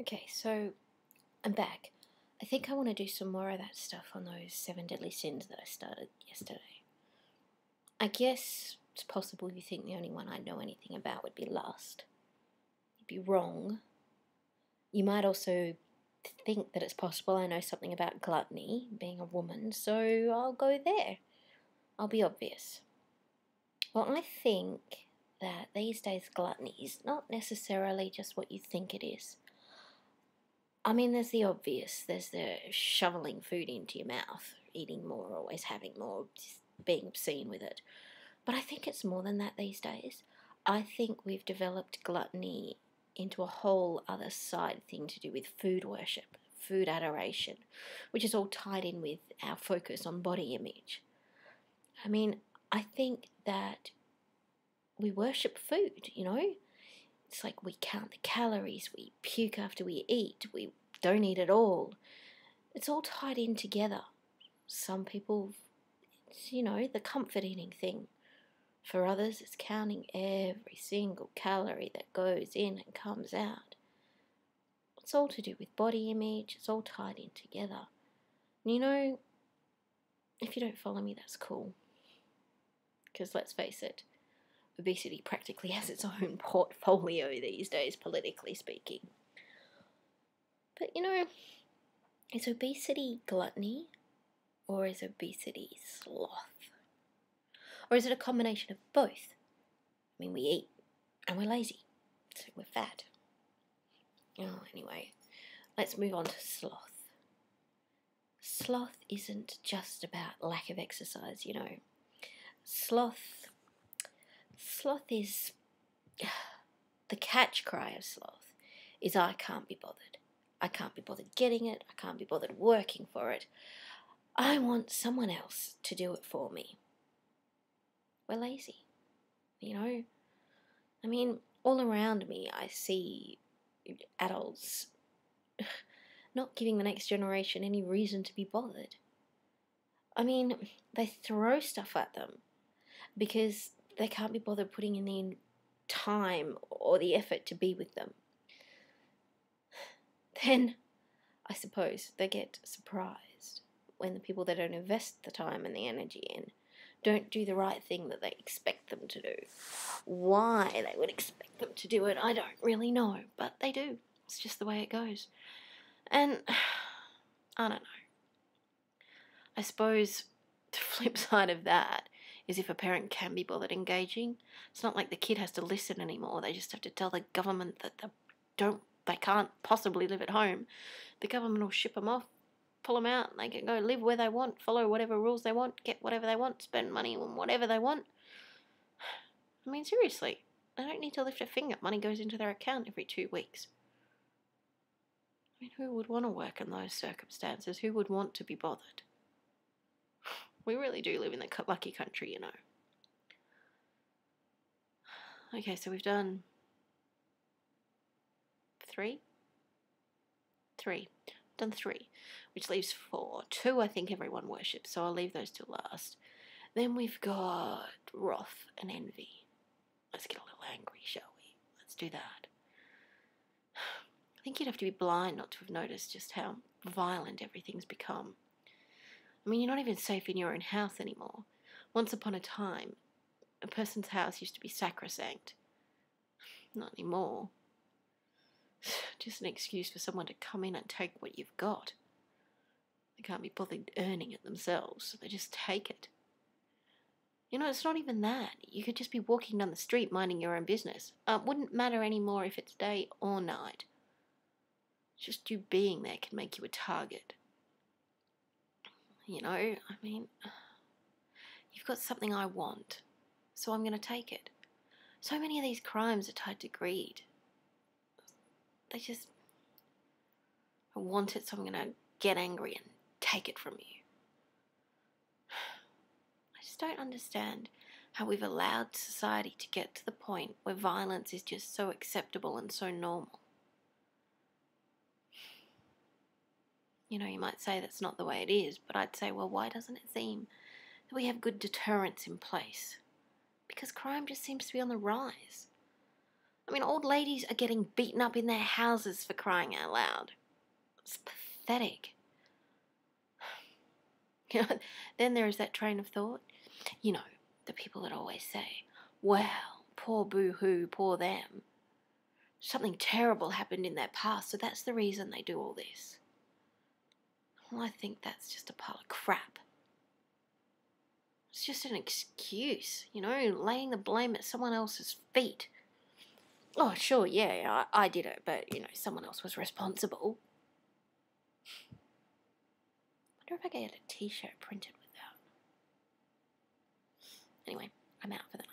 Okay, so I'm back. I think I want to do some more of that stuff on those 7 deadly sins that I started yesterday. I guess it's possible you think the only one I know anything about would be lust. You'd be wrong. You might also think that it's possible I know something about gluttony, being a woman, so I'll go there. I'll be obvious. Well, I think that these days gluttony is not necessarily just what you think it is. I mean, there's the obvious. There's the shoveling food into your mouth, eating more, always having more, just being obscene with it. But I think it's more than that these days. I think we've developed gluttony into a whole other side thing to do with food worship, food adoration, which is all tied in with our focus on body image. I mean, I think that we worship food, It's like we count the calories, we puke after we eat, we don't eat at all. It's all tied in together. Some people, it's, the comfort eating thing. For others, it's counting every single calorie that goes in and comes out. It's all to do with body image, it's all tied in together. And if you don't follow me, that's cool. Because let's face it, obesity practically has its own portfolio these days, politically speaking. But is obesity gluttony or is obesity sloth? Or is it a combination of both? I mean, we eat and we're lazy, so we're fat. Anyway, let's move on to sloth. Sloth isn't just about lack of exercise, Sloth is, the catch cry of sloth is I can't be bothered. I can't be bothered getting it. I can't be bothered working for it. I want someone else to do it for me. We're lazy, I mean, all around me I see adults not giving the next generation any reason to be bothered. I mean, they throw stuff at them because they can't be bothered putting in the time or the effort to be with them. Then, I suppose, they get surprised when the people that don't invest the time and the energy in don't do the right thing that they expect them to do. Why they would expect them to do it, I don't really know, but they do. It's just the way it goes. And, I don't know. I suppose the flip side of that is if a parent can be bothered engaging, it's not like the kid has to listen anymore. They just have to tell the government that they can't possibly live at home. The government will ship them off, pull them out, and they can go live where they want, follow whatever rules they want, get whatever they want, spend money on whatever they want. I mean, seriously, they don't need to lift a finger. Money goes into their account every 2 weeks. I mean, who would want to work in those circumstances? Who would want to be bothered? We really do live in the lucky country, Okay, so we've done 3? 3. Done 3, which leaves 4. 2 I think everyone worships, so I'll leave those till last. Then we've got wrath and envy. Let's get a little angry, shall we? Let's do that. I think you'd have to be blind not to have noticed just how violent everything's become. I mean, you're not even safe in your own house anymore. Once upon a time, a person's house used to be sacrosanct. Not anymore. Just an excuse for someone to come in and take what you've got. They can't be bothered earning it themselves, so they just take it. It's not even that. You could just be walking down the street minding your own business. Wouldn't matter anymore if it's day or night. Just you being there can make you a target. I mean, you've got something I want, so I'm going to take it. So many of these crimes are tied to greed. I want it, so I'm going to get angry and take it from you. I just don't understand how we've allowed society to get to the point where violence is just so acceptable and so normal. You might say that's not the way it is, but I'd say, well, why doesn't it seem that we have good deterrents in place? Because crime just seems to be on the rise. I mean, old ladies are getting beaten up in their houses for crying out loud. It's pathetic. Then there is that train of thought. The people that always say, well, poor boo-hoo, poor them. Something terrible happened in their past, so that's the reason they do all this. Well, I think that's just a pile of crap. It's just an excuse, laying the blame at someone else's feet. Oh, sure, yeah, I did it, but, someone else was responsible. I wonder if I could get a t-shirt printed with that. Anyway, I'm out for the night.